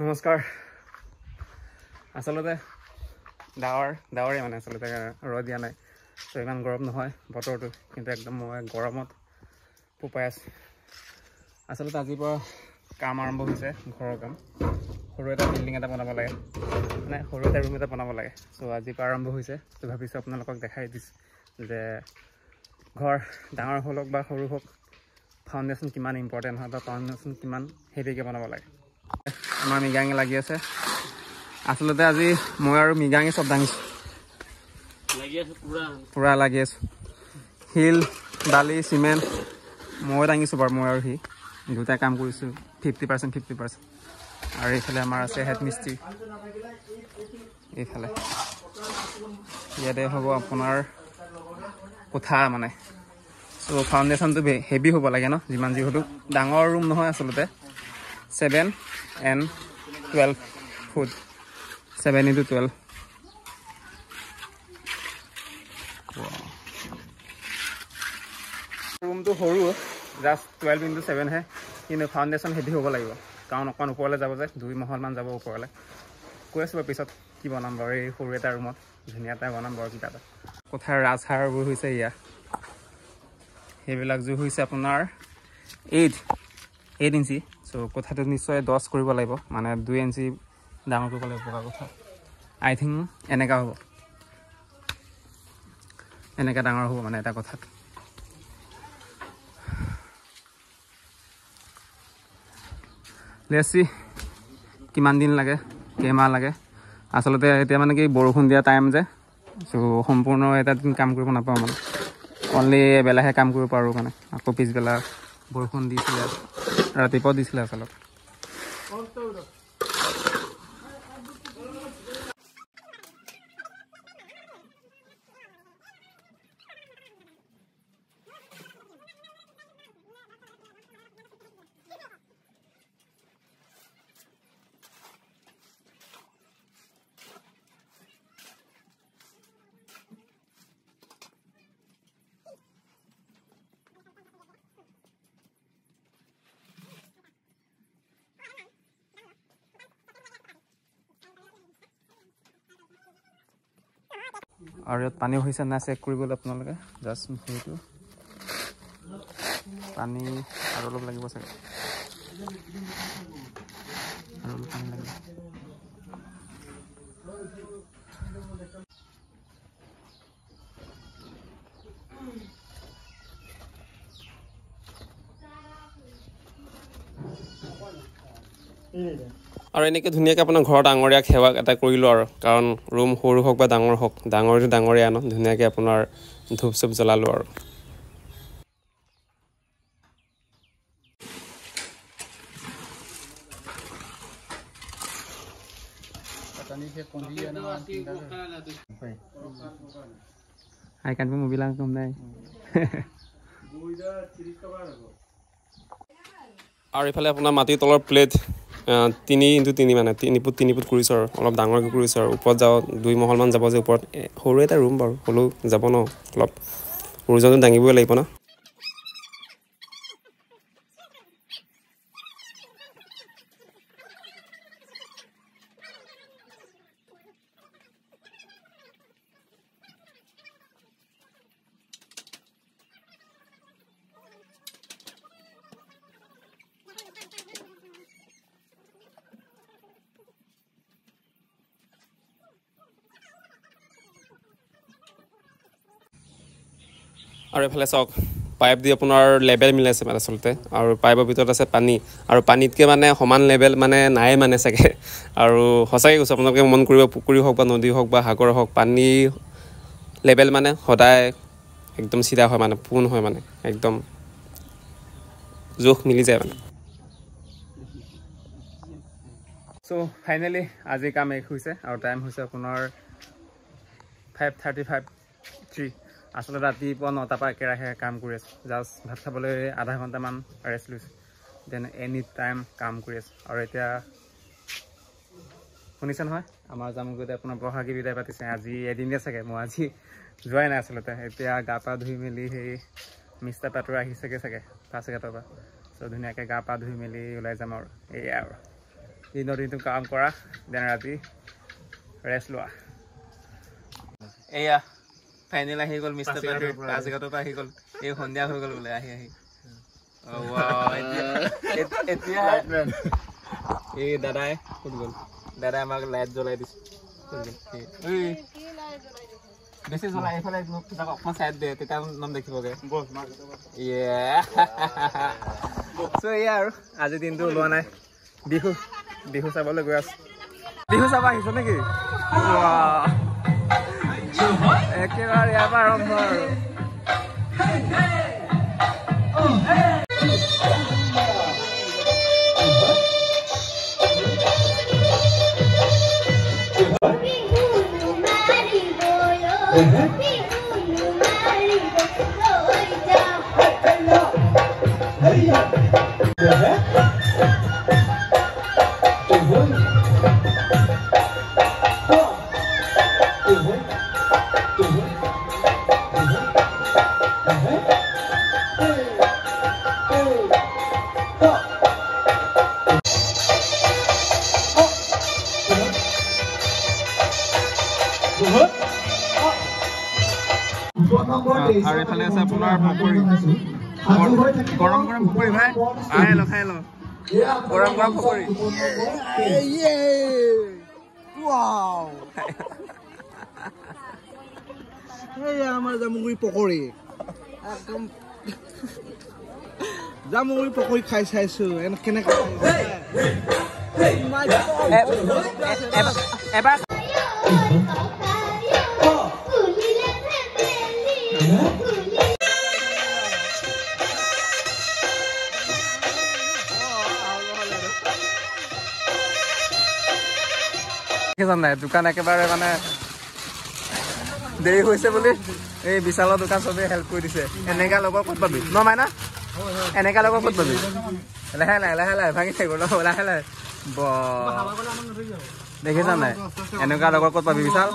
নমস্কাৰ আসলতে ডাৱৰে মানে আসলতে ৰদ দিয়া নাই তো ইমান গৰম নহয় বতৰটো কিন্তু একদম মই গৰমত পোপাই আছো আসলতে আজিৰ পৰা কাম আৰম্ভ হৈছে ঘৰৰ কাম সৰু এটা বিল্ডিং এটা বনাব লাগে মানে সৰু এটা ৰুম এটা বনাব লাগে সো আজিৰ পৰা আৰম্ভ হৈছে তো ভাবিছো আপোনালোকক দেখাই দিছো যে ঘৰ ডাঙৰ হলক বা সৰু হওক ফাউণ্ডেশ্যন কিমান ইম্পৰ্টেণ্ট হয় বা ফাউণ্ডেশ্যন কিমান হেভিকে বনাব লাগে আমাৰ মিগাঙে লাগি আছে আসলতে আজি মই আৰু মিগাঙে সব দাঙিছো পুৰা লাগি আছো শিল বালি সিমেণ্ট মই দাঙিছো বাৰু মই আৰু সি দুটাই কাম কৰিছো 50% আৰু এইফালে আমাৰ আছে হেড মিস্ত্ৰী এইফালে ইয়াতে হ'ব আপোনাৰ কোঠা মানে সো ফাউণ্ডেশ্যনটো হেভি হ'ব লাগে ন যিমান যিহেতু ডাঙৰ ৰুম নহয় আসলতে 7 and 12 foot 7 into 12 ৰুমটো সৰু জাষ্ট 12 into 7 হে কিন্তু ফাউণ্ডেশ্যন হেভি হ'ব লাগিব কাৰণ অকণ ওপৰলৈ যাব যে 2 মহলমান যাব ওপৰলৈ কৈ আছোঁ পিছত কি বনাম বাৰু এই সৰু এটা ৰুমত ধুনীয়া এটা বনাম বাৰু কিবা এটা কোঠাৰ ৰাজহাৰবোৰ হৈছে ইয়া সেইবিলাক জোৰ হৈছে আপোনাৰ 8 ইঞ্চি সো কোঠাটো নিশ্চয় 10 কৰিব লাগিব মানে 2 ইঞ্চি ডাঙৰ কৰিব লাগিব পকা কোঠা আই থিংক এনেকা হ'ব এনেকা ডাঙৰ হ'ব মানে এটা কোঠাত লেটস সি কিমান দিন লাগে কেইমাহ লাগে আসলতে এতিয়া মানে কি বৰষুণ দিয়া টাইম যে সো সম্পূৰ্ণ এটা দিন কাম কৰিব নাপাওঁ মানে অনলি এবেলাহে কাম কৰিব পাৰোঁ মানে আকৌ পিছবেলা বৰষুণ দিছিলে ৰাতিপুৱা দিছিলে আসলতে আৰু ইয়াত পানী হৈছে না চেক কৰিবলৈ আপোনালোকে জাষ্ট সেইটো পানী আৰু অলপ লাগিব চাগে আৰু অলপ পানী লাগিব আৰু এনেকৈ ধুনীয়াকৈ আপোনাৰ ঘৰত ডাঙৰীয়াক সেৱা এটা কৰিলোঁ আৰু কাৰণ ৰুম সৰু হওক বা ডাঙৰ হওক ডাঙৰটো ডাঙৰীয়া ন ধুনীয়াকৈ আপোনাৰ ধূপ চুপ জ্বলালোঁ আৰু I can't move bilang kumday আৰু এইফালে আপোনাৰ মাটিৰ তলৰ প্লেট 3x3 মানে 3 ফুট কৰিছোঁ আৰু অলপ ডাঙৰকৈ কৰিছোঁ আৰু ওপৰত যাওঁ 2 মহলমান যাব যে ওপৰত সৰু এটা ৰুম বাৰু হ'লেও যাব ন অলপ ওজনটো দাঙিবই লাগিব ন আৰু এফালে চাওক পাইপ দি আপোনাৰ লেভেল মিলাইছে মানে আচলতে আৰু পাইপৰ ভিতৰত আছে পানী আৰু পানীতকৈ মানে সমান লেভেল মানে নাই মানে চাগে আৰু সঁচাকৈ কৈছোঁ আপোনালোকে মন কৰিব পুখুৰী হওক বা নদী হওক বা সাগৰ হওক পানী লেভেল মানে সদায় একদম চিধা হয় মানে পোন হয় মানে একদম জোখ মিলি যায় মানে চ' ফাইনেলি আজি কাম শেষ হৈছে আৰু টাইম হৈছে আপোনাৰ 5:35 আসলে ৰাতিপুৱা 9টাৰ পৰা একেৰাহে কাম কৰি আছোঁ জাষ্ট ভাত খাবলৈ আধা ঘণ্টামান ৰেষ্ট লৈছোঁ দেন এনি টাইম কাম কৰি আছোঁ আৰু এতিয়া শুনিছে নহয় আমাৰ জামুগুৰিতে আপোনাৰ বহাগী বিদায় পাতিছে আজি এদিনে চাগে মই আজি যোৱাই নাই আচলতে এতিয়া গা পা ধুই মেলি সেই মিষ্টাৰ পাটৰ আহিছেগৈ চাগে পাঁচগেটৰ পৰা চ' ধুনীয়াকৈ গা পা ধুই মেলি ওলাই যাম আৰু এয়া আৰু দিনটো কাম কৰা দেন ৰাতি ৰেষ্ট লোৱা এয়া ফাইনেল আহি গ'ল মিষ্টাৰ পেট্ৰিক পাঁচঘাটৰ পৰা আহি গ'ল এই সন্ধিয়া হৈ গ'ল বোলে আহি এতিয়া এই দাদাই ক'ত গ'ল দাদাই আমাক লাইট জ্বলাই দিছে বেছি জ্বলাই এইফালে অকণমান চাইড দিয়ে তেতিয়া নাম দেখিবগৈ চ' এয়া আৰু আজি দিনটো ওলোৱা নাই বিহু চাবলৈ গৈ আছো বিহু চাব আহিছ নেকি একেবাৰে ইয়াৰ পৰা আৰম্ভ আৰু আৰু এইফালে আছে আপোনাৰ পকৰি গৰম গৰম পকৰি ভাই খাই ল গৰম গৰম পকৰি আমাৰ জামুগুৰি পকৰি একদম জামুগুৰি পকৰি খাই চাইছো কেনেকে এবাৰ নাই দোকান একেবাৰে মানে দেৰি হৈছে বুলি এই বিশালৰ দোকান চবেই হেল্প কৰি দিছে এনেকা লগৰ ক'ত পাবি নমাই না এনেকা লগৰ ক'ত পাবি লাহে লাহে ভাঙি থাকিব ন লাহে লাহে দেখিছা নাই এনেকুৱা লগৰ ক'ত পাবি বিশাল